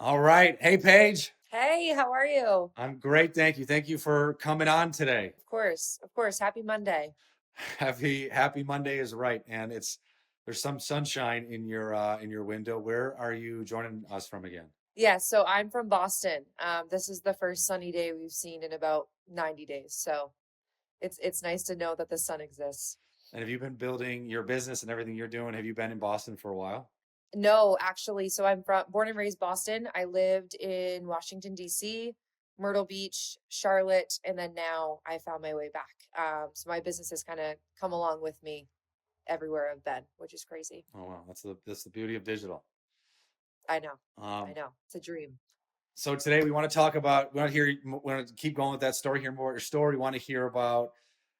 All right. Hey, Paige. Hey, how are you? I'm great. Thank you. Thank you for coming on today. Of course, of course. Happy Monday. Happy Monday is right. And there's some sunshine in your window. Where are you joining us from again? Yeah, so I'm from Boston. This is the first sunny day we've seen in about 90 days. So it's nice to know that the sun exists. And have you been building your business and everything you're doing? Have you been in Boston for a while? No, actually, so I'm born and raised Boston. I lived in Washington, D.C., Myrtle Beach, Charlotte, and then now I found my way back. So my business has kind of come along with me everywhere I've been, which is crazy. Oh wow, that's the beauty of digital. I know, I Um, know. It's a dream. so today we want to talk about. We want to hear. We want to keep going with that story. Hear more about your story. We want to hear about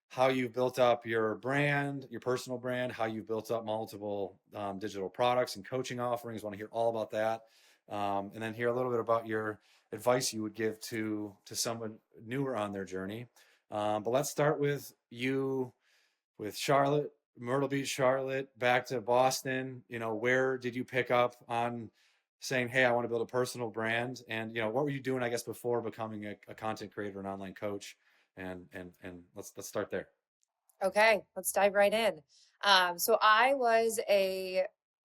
how you've built up your brand, your personal brand, how you've built up multiple digital products and coaching offerings. I want to hear all about that, and then hear a little bit about your advice you would give to someone newer on their journey. But let's start with you, with Charlotte, Myrtle Beach, Charlotte, back to Boston. Where did you pick up on saying, "Hey, I want to build a personal brand"? And what were you doing, I guess, before becoming a content creator, an online coach? And let's start there. Okay, let's dive right in. So I was a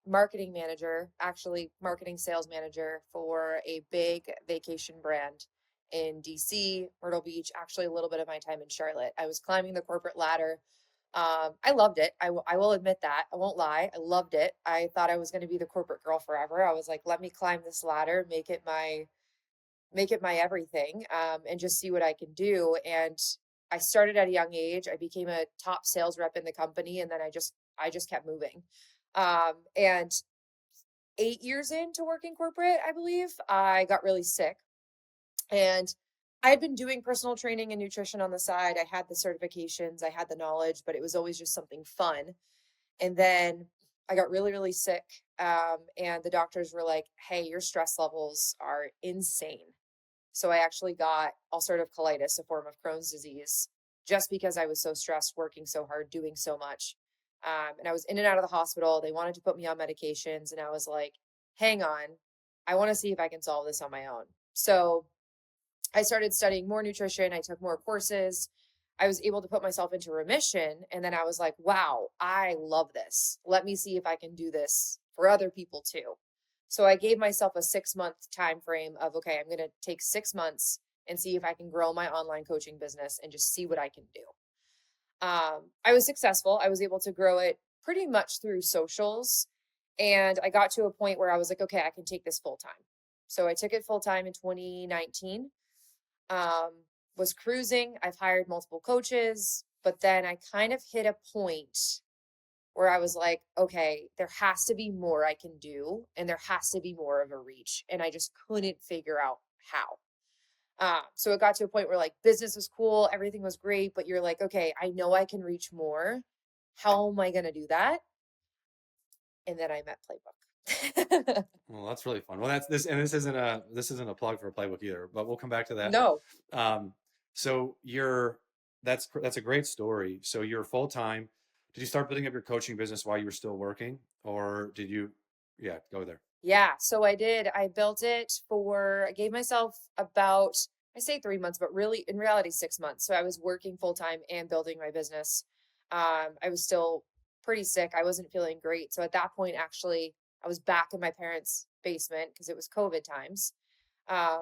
marketing manager, actually marketing sales manager for a big vacation brand in DC, Myrtle Beach, actually a little bit of my time in Charlotte. I was climbing the corporate ladder. I loved it. I will admit that. I won't lie. I loved it. I thought I was going to be the corporate girl forever. I was like, let me climb this ladder, make it my everything, and just see what I can do. And I started at a young age. I became a top sales rep in the company, and then I just kept moving. And 8 years into working corporate, I believe, I got really sick. And I had been doing personal training and nutrition on the side. I had the certifications, I had the knowledge, but it was always just something fun. And then I got really, really sick. And the doctors were like, hey, your stress levels are insane. So I actually got ulcerative colitis, a form of Crohn's disease, just because I was so stressed, working so hard, doing so much. And I was in and out of the hospital. They wanted to put me on medications. And I was like, hang on, I want to see if I can solve this on my own. So I started studying more nutrition. I took more courses. I was able to put myself into remission. And then I was like, wow, I love this. Let me see if I can do this for other people too. So I gave myself a 6 month time frame of, okay, I'm going to take 6 months and see if I can grow my online coaching business and just see what I can do. I was successful. I was able to grow it pretty much through socials. And I got to a point where I was like, okay, I can take this full time. So I took it full time in 2019. um, was cruising. I've hired multiple coaches, but then I kind of hit a point where I was like, okay, there has to be more I can do, and there has to be more of a reach. And I just couldn't figure out how. So it got to a point where like business was cool, everything was great, but you're like, okay, I know I can reach more. How am I going to do that? And then I met Playbook. Well, that's really fun. Well, that's this, and this isn't a plug for a playbook either, but we'll come back to that. No. Um, so that's a great story. So you're full time. Did you start building up your coaching business while you were still working, or did you? Yeah, go there. Yeah, so I did. I built it I gave myself about, I say 3 months, but really in reality, 6 months. So I was working full time and building my business. I was still pretty sick. I wasn't feeling great. So at that point, actually, I was back in my parents' basement because it was COVID times.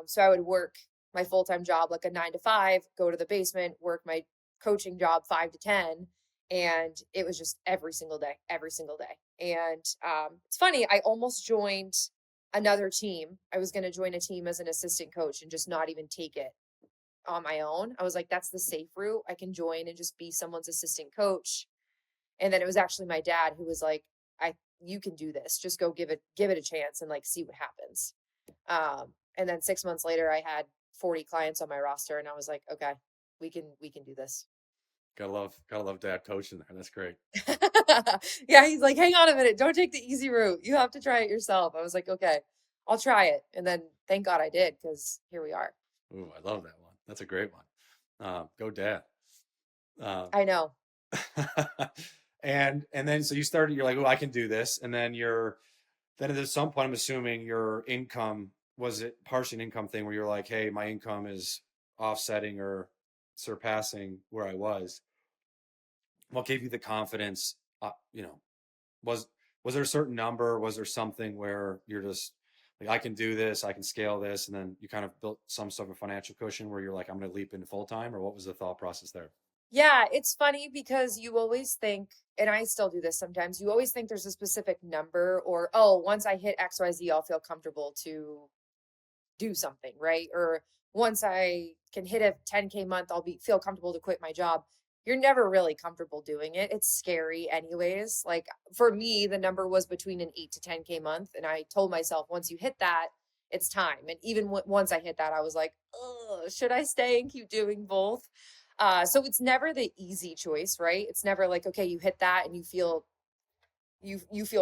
So I would work my full time job like a 9 to 5, go to the basement, work my coaching job 5 to 10. And it was just every single day, every single day. And it's funny, I almost joined another team. I was going to join a team as an assistant coach and just not even take it on my own. I was like, that's the safe route. I can join and just be someone's assistant coach. And then it was actually my dad who was like, you can do this. Just go give it a chance and like see what happens. And then 6 months later, I had 40 clients on my roster, and I was like, okay, we can do this. Gotta love dad coaching there. That's great. Yeah, he's like, hang on a minute, don't take the easy route. You have to try it yourself. I was like, okay, I'll try it. And then thank God I did, because here we are. Ooh, I love that one. That's a great one. Go dad. Um, I know. and then so you started. You're like, oh, I can do this. And then at some point, I'm assuming your income was it partially an income thing where you're like, hey, my income is offsetting or surpassing where I was? What gave you the confidence? Was was there a certain number? Was there something where you're just like, I can do this, I can scale this, and then you kind of built some sort of financial cushion where you're like, I'm going to leap into full time, or what was the thought process there? Yeah, it's funny because you always think, and I still do this sometimes, you always think there's a specific number or, oh, once I hit XYZ, I'll feel comfortable to do something, right? Or once I can hit a 10K month, I'll be feel comfortable to quit my job. You're never really comfortable doing it. It's scary anyways. Like for me, the number was between an 8 to 10K month and I told myself once you hit that, it's time. And even once I hit that, I was like, "Oh, should I stay and keep doing both?" So it's never the easy choice, right? It's never like, okay, you hit that and you feel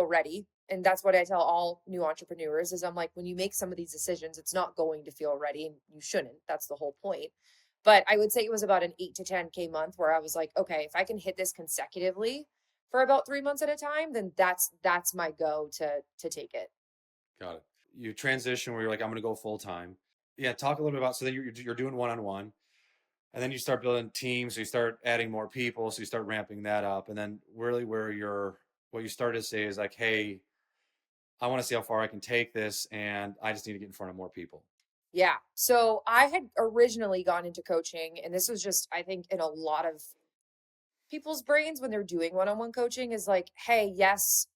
ready. And that's what I tell all new entrepreneurs is I'm like, when you make some of these decisions, it's not going to feel ready and you shouldn't. That's the whole point. But I would say it was about an 8 to 10K month where I was like, okay, if I can hit this consecutively for about 3 months at a time, then that's my go to take it. Got it. You transition where you're like, I'm going to go full time. Yeah, talk a little bit about. So then you're doing one on one, and then you start building teams. So you start adding more people. So you start ramping that up, and then really where you're what you started to say is like, hey, I want to see how far I can take this, and I just need to get in front of more people. Yeah. So I had originally gone into coaching, and this was just, I think, in a lot of people's brains when they're doing one-on-one coaching is like, hey, yes,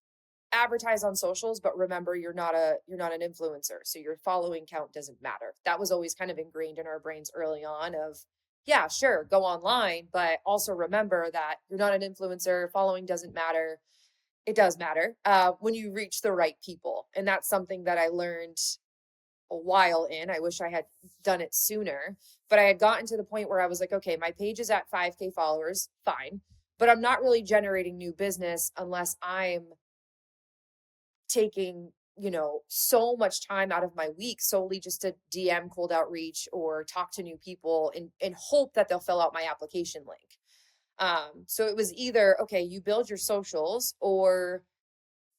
advertise on socials, but remember you're not an influencer, so your following count doesn't matter. That was always kind of ingrained in our brains early on of, yeah, sure, go online, but also remember that you're not an influencer, following doesn't matter. It does matter when you reach the right people, and that's something that I learned a while in. I wish I had done it sooner, but I had gotten to the point where I was like, okay, my page is at 5K followers, fine, but I'm not really generating new business unless I'm taking, so much time out of my week solely just to DM cold outreach or talk to new people and hope that they'll fill out my application link. So it was either, okay, you build your socials or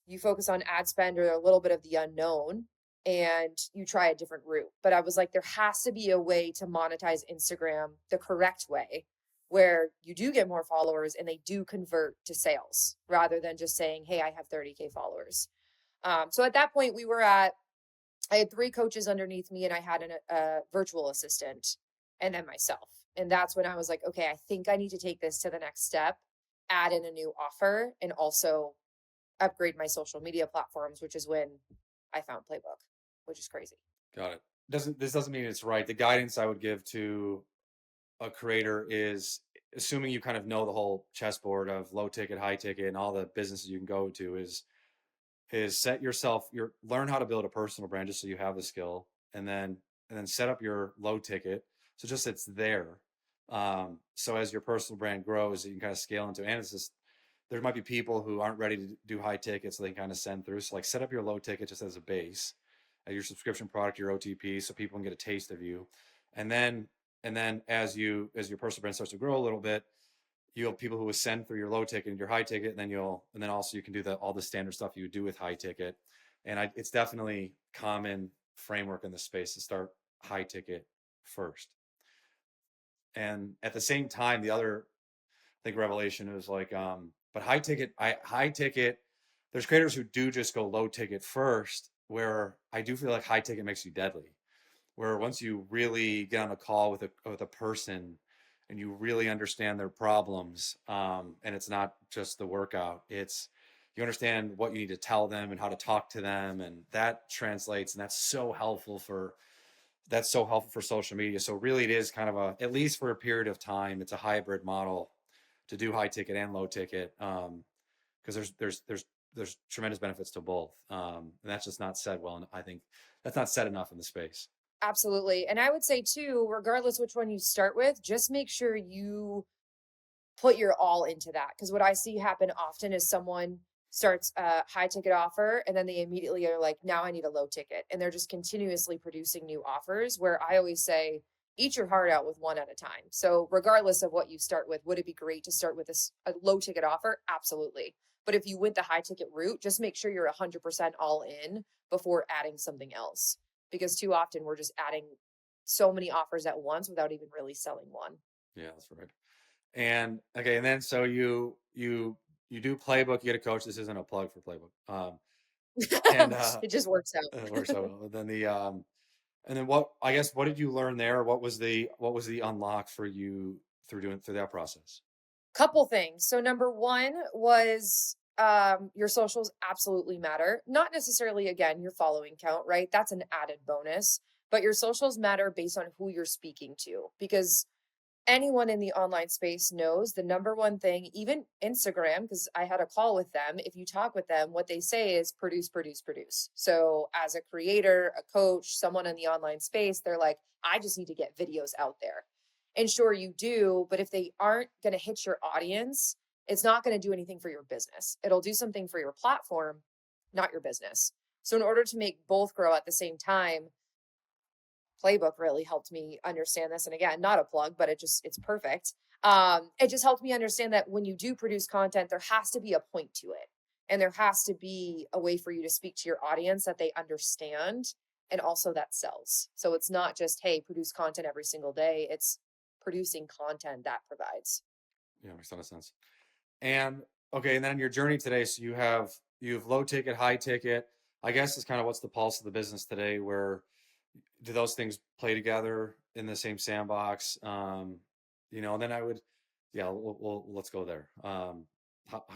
you focus on ad spend or a little bit of the unknown and you try a different route. But I was like, there has to be a way to monetize Instagram the correct way where you do get more followers and they do convert to sales rather than just saying, hey, I have 30K followers. So at that point, I had three coaches underneath me and I had a virtual assistant and then myself. And that's when I was like, okay, I think I need to take this to the next step, add in a new offer, and also upgrade my social media platforms, which is when I found Playbook, which is crazy. Got it. This doesn't mean it's right. The guidance I would give to a creator is assuming you kind of know the whole chessboard of low ticket, high ticket, and all the businesses you can go to is set yourself your learn how to build a personal brand just so you have the skill, and then set up your low ticket so just it's there. So as your personal brand grows, you can kind of scale into, and it's just there might be people who aren't ready to do high tickets, so they can kind of send through. So like set up your low ticket just as a base, your subscription product, your OTP, so people can get a taste of you, and then as your personal brand starts to grow a little bit, you'll have people who will send through your low ticket and your high ticket, and then also you can do all the standard stuff you would do with high ticket. And it's definitely common framework in the space to start high ticket first. And at the same time, the other I think revelation is like, but high ticket. There's creators who do just go low ticket first, where I do feel like high ticket makes you deadly. Where once you really get on a call with a person and you really understand their problems, and it's not just the workout, it's you understand what you need to tell them and how to talk to them, and that translates, and that's so helpful for social media. So really it is kind of at least for a period of time, it's a hybrid model to do high ticket and low ticket, because there's tremendous benefits to both, and that's just not said well, and I think that's not said enough in the space. Absolutely. And I would say too, regardless which one you start with, just make sure you put your all into that. Because what I see happen often is someone starts a high ticket offer and then they immediately are like, now I need a low ticket. And they're just continuously producing new offers where I always say, eat your heart out with one at a time. So regardless of what you start with, would it be great to start with a low ticket offer? Absolutely. But if you went the high ticket route, just make sure you're 100% all in before adding something else. because too often we're just adding so many offers at once without even really selling one. Yeah, that's right. And okay, and then so you do Playbook, you get a coach. This isn't a plug for Playbook. And It just works out. it works out well. Then and then what, I guess, what did you learn there? What was the unlock for you through that process? Couple things. So number one was your socials absolutely matter. Not necessarily again your following count, right? That's an added bonus, but your socials matter based on who you're speaking to, because anyone in the online space knows the number one thing, even Instagram, because I had a call with them. If you talk with them, what they say is produce, produce, produce. So, as a creator, a coach, someone in the online space, they're like, I just need to get videos out there. And sure, you do, but if they aren't going to hit your audience, it's not going to do anything for your business. It'll do something for your platform, not your business. So, in order to make both grow at the same time, Playbook really helped me understand this. And again, not a plug, but it's perfect. It just helped me understand that when you do produce content, there has to be a point to it. And there has to be a way for you to speak to your audience that they understand and also that sells. So it's not just, hey, produce content every single day. It's producing content that provides. Yeah, makes a ton of sense. And okay, and then your journey today, so you've low ticket, high ticket. I guess is kind of what's the pulse of the business today. Where do those things play together in the same sandbox? And then I would, yeah, let's go there. Kind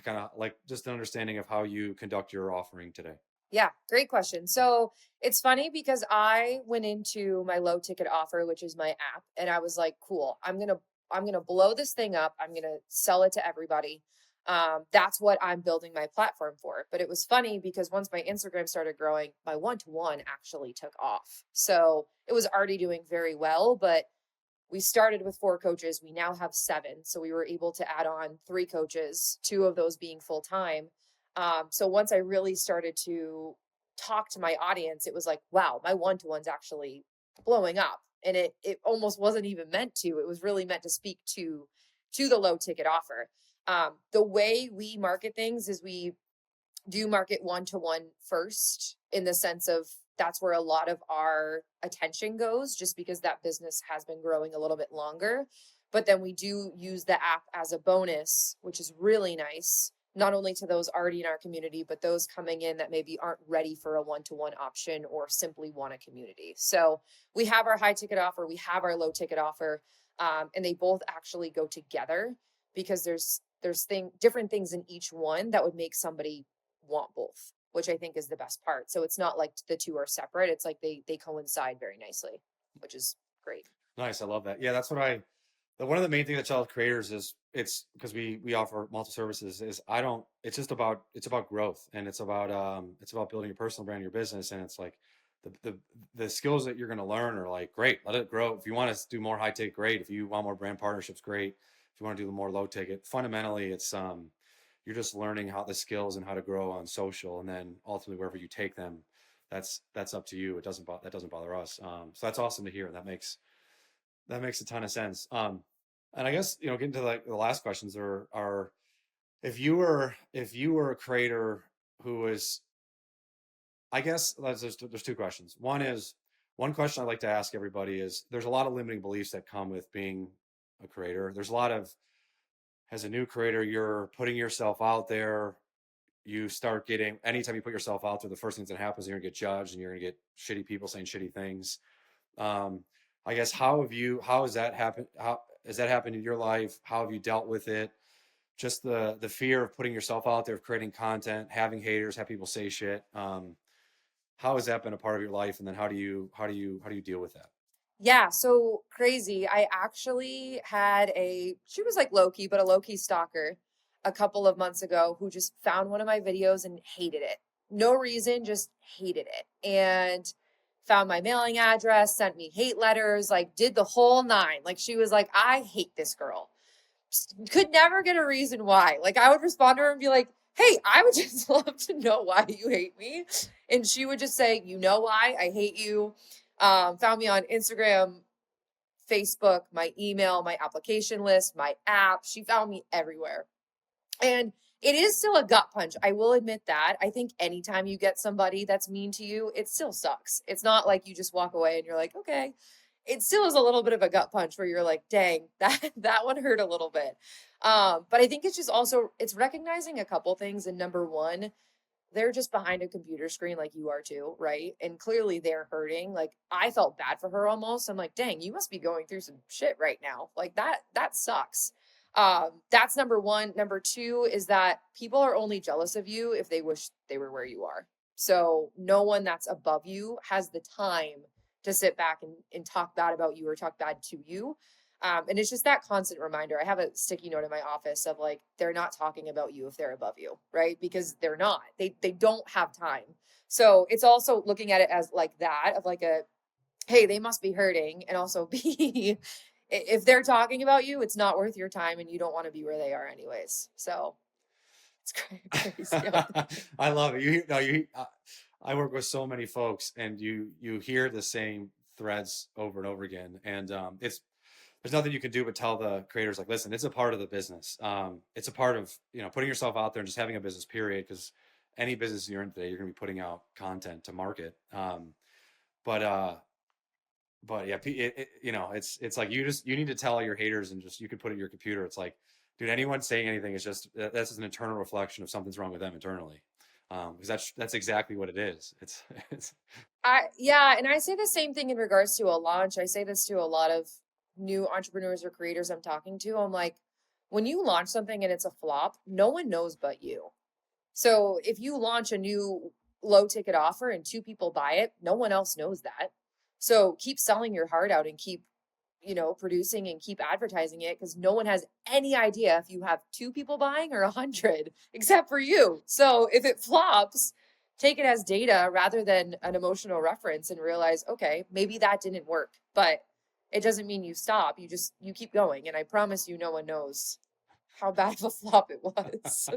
of like just an understanding of how you conduct your offering today. Yeah, great question. So it's funny because I went into my low ticket offer, which is my app, and I was like, cool, I'm gonna blow this thing up. I'm gonna sell it to everybody. That's what I'm building my platform for. But it was funny because once my Instagram started growing, my one-to-one actually took off. So it was already doing very well, but we started with 4 coaches. We now have 7. So we were able to add on 3 coaches, 2 of those being full time. So once I really started to talk to my audience, it was like, wow, my one-to-one's actually blowing up. And it almost wasn't even meant to. It was really meant to speak to the low ticket offer. The way we market things is we do market one-to-one first, in the sense of that's where a lot of our attention goes, just because that business has been growing a little bit longer. But then we do use the app as a bonus, which is really nice, not only to those already in our community, but those coming in that maybe aren't ready for a one-to-one option or simply want a community. So we have our high ticket offer, we have our low ticket offer, and they both actually go together, because there's different things in each one that would make somebody want both, which I think is the best part. So it's not like the two are separate. It's like they coincide very nicely, which is great. Nice, I love that. Yeah, that's what one of the main things that tell creators is, it's because we offer multiple services, is I don't, it's about growth, and it's about building your personal brand, your business. And it's like the skills that you're going to learn are like, great, let it grow. If you want to do more high ticket, great. If you want more brand partnerships, great. If you want to do more low ticket, fundamentally it's you're just learning how the skills and how to grow on social, and then ultimately wherever you take them, that's up to you. That doesn't bother us. So that's awesome to hear. That makes a ton of sense. And I guess, getting to like the last questions are if you were a creator who was, I guess there's 2 questions. One question I like to ask everybody is, there's a lot of limiting beliefs that come with being a creator. There's a lot of, as a new creator, you're putting yourself out there. You start getting, anytime you put yourself out there, the first thing that happens is you're gonna get judged, and you're gonna get shitty people saying shitty things. Um, I guess, how has that happened? How has that happened in your life? How have you dealt with it? Just the fear of putting yourself out there, of creating content, having haters, have people say shit. How has that been a part of your life? And then how do you deal with that? Yeah, so crazy. I actually had she was like low key, but a low key stalker a couple of months ago, who just found one of my videos and hated it. No reason, just hated it. And found my mailing address, sent me hate letters, like did the whole 9. Like she was like, I hate this girl. Could never get a reason why. Like I would respond to her and be like, hey, I would just love to know why you hate me. And she would just say, you know why I hate you. Found me on Instagram, Facebook, my email, my application list, my app. She found me everywhere. And It is still a gut punch. I will admit that. I think anytime you get somebody that's mean to you, it still sucks. It's not like you just walk away and you're like, okay. It still is a little bit of a gut punch where you're like, dang, that one hurt a little bit. But I think it's just also it's recognizing a couple things. And number one, they're just behind a computer screen like you are too, right? And clearly they're hurting. Like I felt bad for her almost. I'm like, dang, you must be going through some shit right now. Like that sucks. That's number one. Number two is that people are only jealous of you if they wish they were where you are. So no one that's above you has the time to sit back and talk bad about you or talk bad to you. And it's just that constant reminder. I have a sticky note in my office of like, they're not talking about you if they're above you, right? Because they're not. They don't have time. So it's also looking at it as like that of like a, hey, they must be hurting. And also B, if they're talking about you, it's not worth your time and you don't want to be where they are anyways. So it's crazy out there. I love it. You know, I work with so many folks, and you hear the same threads over and over again, and it's there's nothing you can do but tell the creators like, listen, it's a part of the business. It's a part of putting yourself out there and just having a business. Period. Because any business you're in today, you're going to be putting out content to market. But but yeah, it's like you need to tell your haters and just you can put it in your computer. It's like, dude, anyone saying anything is just that's just an internal reflection of something's wrong with them internally, because that's exactly what it is. It's Yeah, and I say the same thing in regards to a launch. I say this to a lot of new entrepreneurs or creators I'm talking to. I'm like, when you launch something and it's a flop, no one knows but you. So if you launch a new low ticket offer and two people buy it, no one else knows that. So keep selling your heart out and keep, producing and keep advertising it because no one has any idea if you have two people buying or 100 except for you. So if it flops, take it as data rather than an emotional reference and realize, okay, maybe that didn't work, but it doesn't mean you stop. You keep going. And I promise you, no one knows how bad of a flop it was.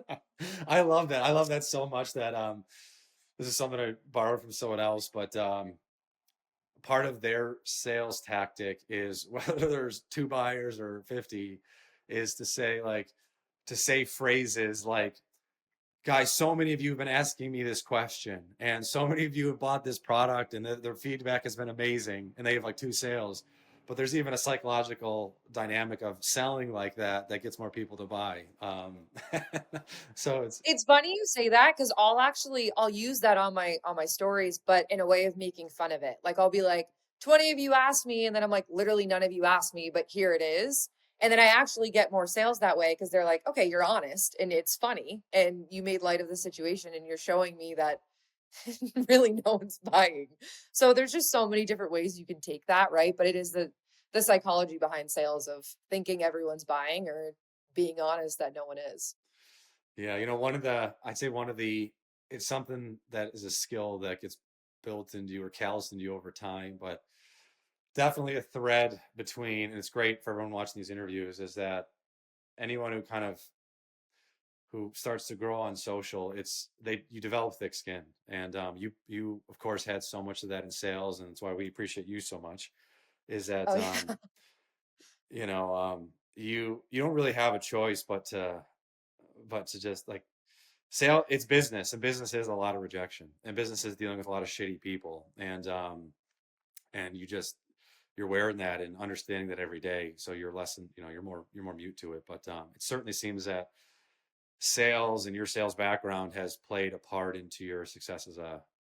I love that. I love that so much that this is something I borrowed from someone else, but part of their sales tactic is whether there's two buyers or 50 is to say phrases like, guys, so many of you have been asking me this question, and so many of you have bought this product, and their feedback has been amazing, and they have like two sales. But there's even a psychological dynamic of selling like that gets more people to buy. So It's funny you say that because I'll use that on my stories, but in a way of making fun of it. Like I'll be like, 20 of you asked me, and then I'm like, literally none of you asked me, but here it is. And then I actually get more sales that way because they're like, okay, you're honest and it's funny and you made light of the situation and you're showing me that really no one's buying. So there's just so many different ways you can take that, right? But it is the psychology behind sales of thinking everyone's buying or being honest that no one is. yeah, I'd say one of the, it's something that is a skill that gets built into you or calloused into you over time, but definitely a thread between, and it's great for everyone watching these interviews, is that anyone who starts to grow on social, you develop thick skin, and you of course had so much of that in sales, and that's why we appreciate you so much. Is that Oh yeah. you don't really have a choice but to just like sale. It's business, and business is a lot of rejection, and business is dealing with a lot of shitty people, and you're wearing that and understanding that every day. So you're less than, you're more mute to it. But it certainly seems that sales and your sales background has played a part into your success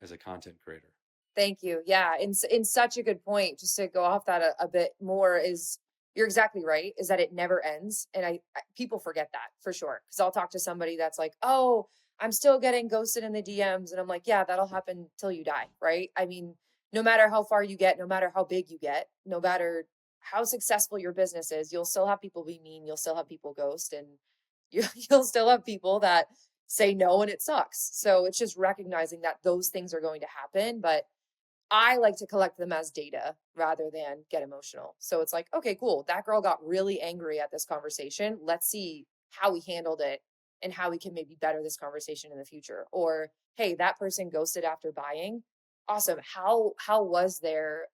as a content creator. Thank you. Yeah, in such a good point. Just to go off that a bit more is you're exactly right. Is that it never ends, and people forget that for sure. Because I'll talk to somebody that's like, "Oh, I'm still getting ghosted in the DMs," and I'm like, "Yeah, that'll happen till you die, right?" I mean, no matter how far you get, no matter how big you get, no matter how successful your business is, you'll still have people be mean. You'll still have people ghost, and you'll still have people that say no, and it sucks. So it's just recognizing that those things are going to happen, but I like to collect them as data rather than get emotional. So it's like, okay, cool. That girl got really angry at this conversation. Let's see how we handled it and how we can maybe better this conversation in the future. Or, hey, that person ghosted after buying. Awesome. How was their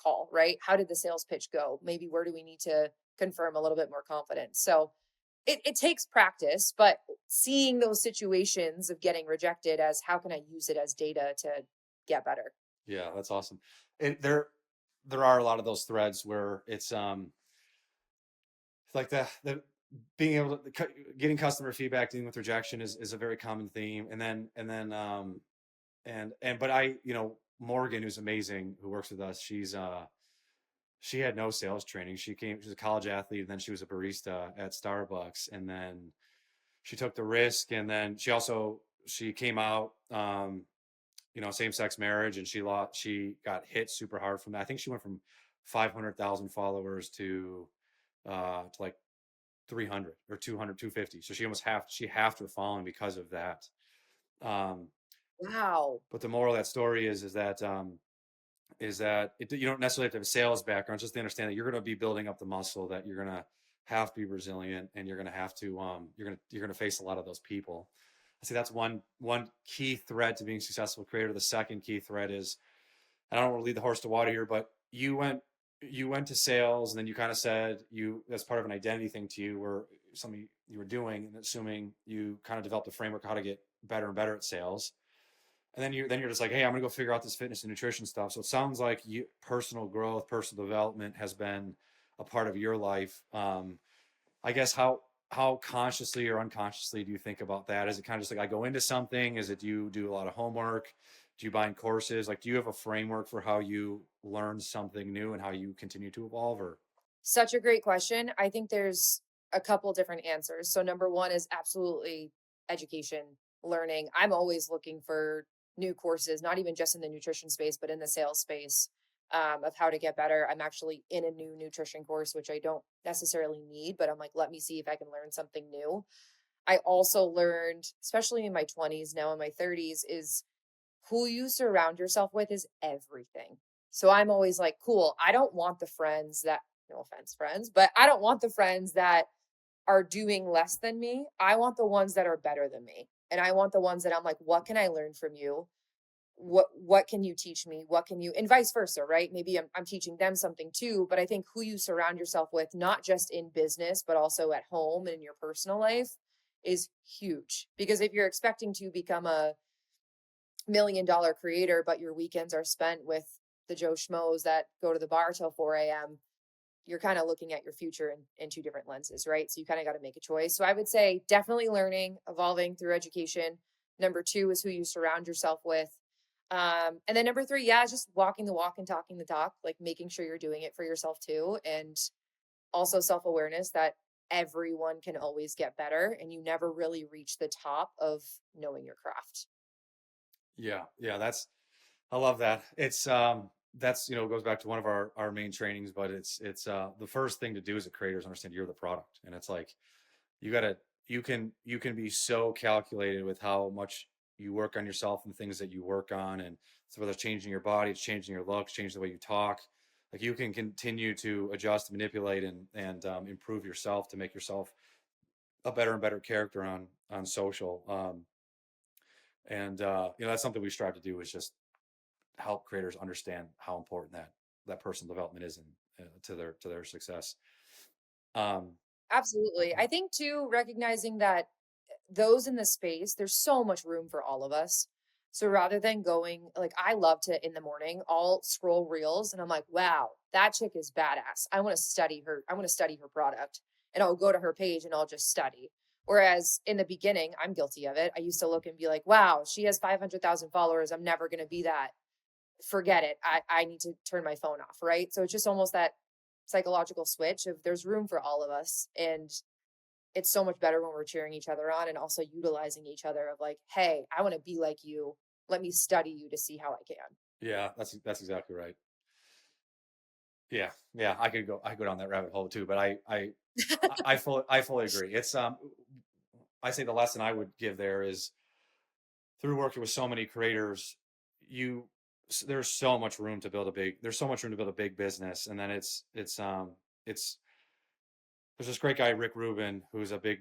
call, right? How did the sales pitch go? Maybe where do we need to confirm a little bit more confidence? So it takes practice, but seeing those situations of getting rejected as how can I use it as data to get better? Yeah, that's awesome. And there are a lot of those threads where it's like the being able to getting customer feedback, dealing with rejection is a very common theme. And but I, Morgan, who's amazing, who works with us, she had no sales training. She was a college athlete, and then she was a barista at Starbucks, and then she took the risk, and then she came out, same sex marriage, and she got hit super hard from that. I think she went from 500,000 followers to like 300 or 200, 250. So she halved her following because of that. Um, Wow. but the moral of that story is that you don't necessarily have to have a sales background, just to understand that you're going to be building up the muscle, that you're going to have to be resilient, and you're going to have to you're going to face a lot of those people. I see that's one key thread to being a successful creator. The second key thread is, and I don't want to lead the horse to water here, but you went to sales, and then you kind of said that's part of an identity thing to you, where something you were doing, and assuming you kind of developed a framework how to get better and better at sales. And then you're just like, hey, I'm gonna go figure out this fitness and nutrition stuff. So it sounds like personal growth, personal development has been a part of your life. I guess how consciously or unconsciously do you think about that? Is it kind of just like I go into something? Is it, do you do a lot of homework? Do you buy courses? Like, do you have a framework for how you learn something new and how you continue to evolve? Or Such a great question. I think there's a couple different answers. So number one is absolutely education, learning. I'm always looking for new courses, not even just in the nutrition space, but in the sales space, of how to get better. I'm actually in a new nutrition course, which I don't necessarily need, but I'm like, let me see if I can learn something new. I also learned, especially in my 20s, now in my 30s, is who you surround yourself with is everything. So I'm always like, cool, I don't want the friends that, no offense, friends, but I don't want the friends that are doing less than me. I want the ones that are better than me. And I want the ones that I'm like, what can I learn from you? What can you teach me? What can you, and vice versa, right? Maybe I'm teaching them something too, but I think who you surround yourself with, not just in business, but also at home and in your personal life, is huge. Because if you're expecting to become a $1 million creator, but your weekends are spent with the Joe Schmoes that go to the bar till 4 a.m., you're kind of looking at your future in two different lenses, right? So you kind of got to make a choice. So I would say definitely learning, evolving through education. Number two is who you surround yourself with. And then number three, yeah, just walking the walk and talking the talk, like making sure you're doing it for yourself too. And also self awareness that everyone can always get better and you never really reach the top of knowing your craft. yeah, yeah, I love that. That's, goes back to one of our main trainings, but it's the first thing to do as a creator is understand you're the product. And it's like, you gotta, you can be so calculated with how much you work on yourself and the things that you work on. And so whether it's changing your body, it's changing your looks, changing the way you talk, like you can continue to adjust, manipulate, and improve yourself to make yourself a better and better character on social. And that's something we strive to do, is just help creators understand how important that personal development is, to their success. Um, Absolutely. I think too, recognizing that those in the space, there's so much room for all of us. So rather than going, like, I love to in the morning, I'll scroll reels and I'm like, wow, that chick is badass. I want to study her. I want to study her product. And I'll go to her page and I'll just study. Whereas in the beginning, I'm guilty of it. I used to look and be like, wow, she has 500,000 followers. I'm never going to be that. Forget it. I need to turn my phone off. Right. So it's just almost that psychological switch of there's room for all of us. And it's so much better when we're cheering each other on and also utilizing each other of like, hey, I want to be like you. Let me study you to see how I can. yeah, that's exactly right. Yeah, yeah, I could go down that rabbit hole too, but I fully agree. I say the lesson I would give there is, through working with so many creators, you there's so much room to build a big business. And then it's there's this great guy, Rick Rubin, who's a big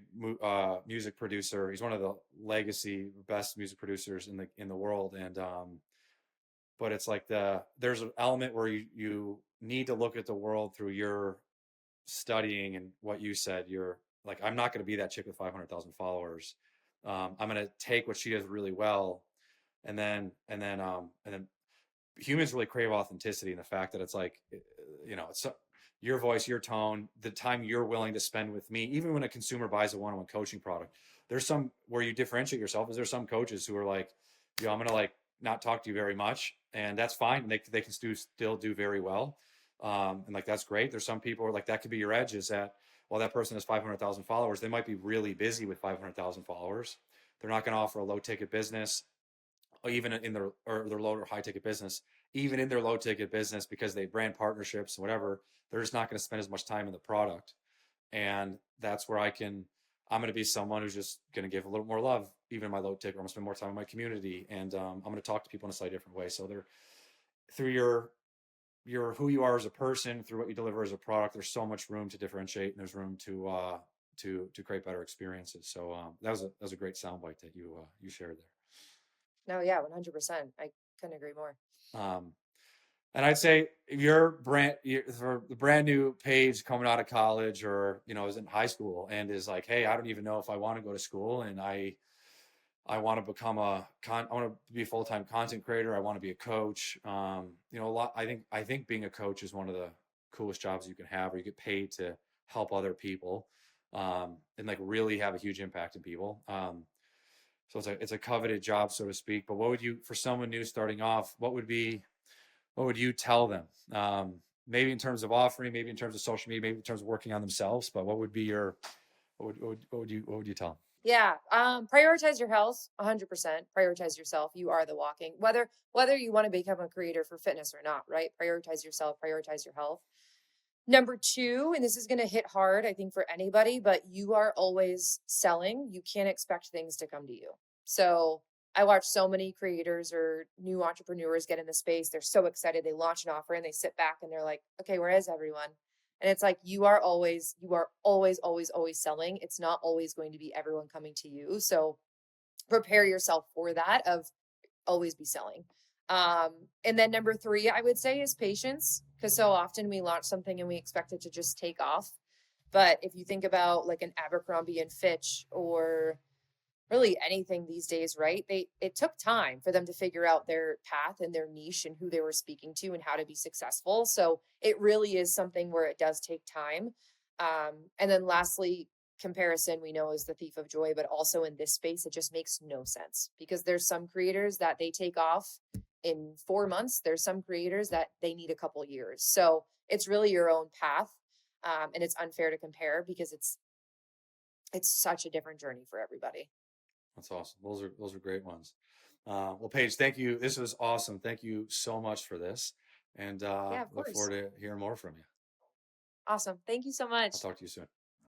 music producer. He's one of the legacy best music producers in the world. And but it's like there's an element where you need to look at the world through your studying, and what you said, like, I'm not going to be that chick with 500,000 followers. I'm going to take what she does really well. And then humans really crave authenticity, and the fact that it's like, it's your voice, your tone, the time you're willing to spend with me. Even when a consumer buys a one-on-one coaching product, there's some where you differentiate yourself. Is there some coaches who are like, I'm gonna like not talk to you very much, and that's fine. They can still do very well, and like that's great. There's some people who are like, that could be your edge, is that while that person has 500,000 followers, they might be really busy with 500,000 followers. They're not going to offer a low ticket business, or even in their low or high ticket business, even in their low ticket business, because they brand partnerships and whatever, they're just not going to spend as much time in the product. And that's where I'm going to be someone who's just going to give a little more love, even in my low ticket. I'm going to spend more time in my community, and I'm going to talk to people in a slightly different way. So they're through your who you are as a person, through what you deliver as a product, there's so much room to differentiate, and there's room to create better experiences. So that was a great soundbite that you shared there. No, yeah, 100%. I couldn't agree more. Um, and I'd say if you're for the brand new Paige coming out of college, or is in high school and is like, hey, I don't even know if I want to go to school, and I want to become I want to be a full-time content creator. I want to be a coach. A lot. I think being a coach is one of the coolest jobs you can have, where you get paid to help other people, and like really have a huge impact in people. So it's a coveted job, so to speak. But what would you, for someone new starting off, what would you tell them? Maybe in terms of offering, maybe in terms of social media, maybe in terms of working on themselves. But what would be your what would you tell them? Yeah, prioritize your health, 100%. Prioritize yourself. You are the walking. Whether you want to become a creator for fitness or not, right? Prioritize yourself, prioritize your health. Number two, and this is going to hit hard, I think, for anybody, but you are always selling. You can't expect things to come to you. So I watch so many creators or new entrepreneurs get in the space. They're so excited. They launch an offer and they sit back and they're like, okay, where is everyone? And it's like, you are always selling. It's not always going to be everyone coming to you. So prepare yourself for that, of always be selling. And then number three, I would say, is patience, because so often we launch something and we expect it to just take off. But if you think about like an Abercrombie and Fitch, or really anything these days, right? It took time for them to figure out their path and their niche and who they were speaking to and how to be successful. So it really is something where it does take time. And then lastly, comparison, we know, is the thief of joy, but also in this space, it just makes no sense, because there's some creators that they take off in 4 months. There's some creators that they need a couple years. So it's really your own path. And it's unfair to compare, because it's such a different journey for everybody. That's awesome. Those are great ones. Well, Paige, thank you. This was awesome. Thank you so much for this, and Yeah, of look course. forward to hearing more from you. Awesome. Thank you so I'll much. talk to you soon.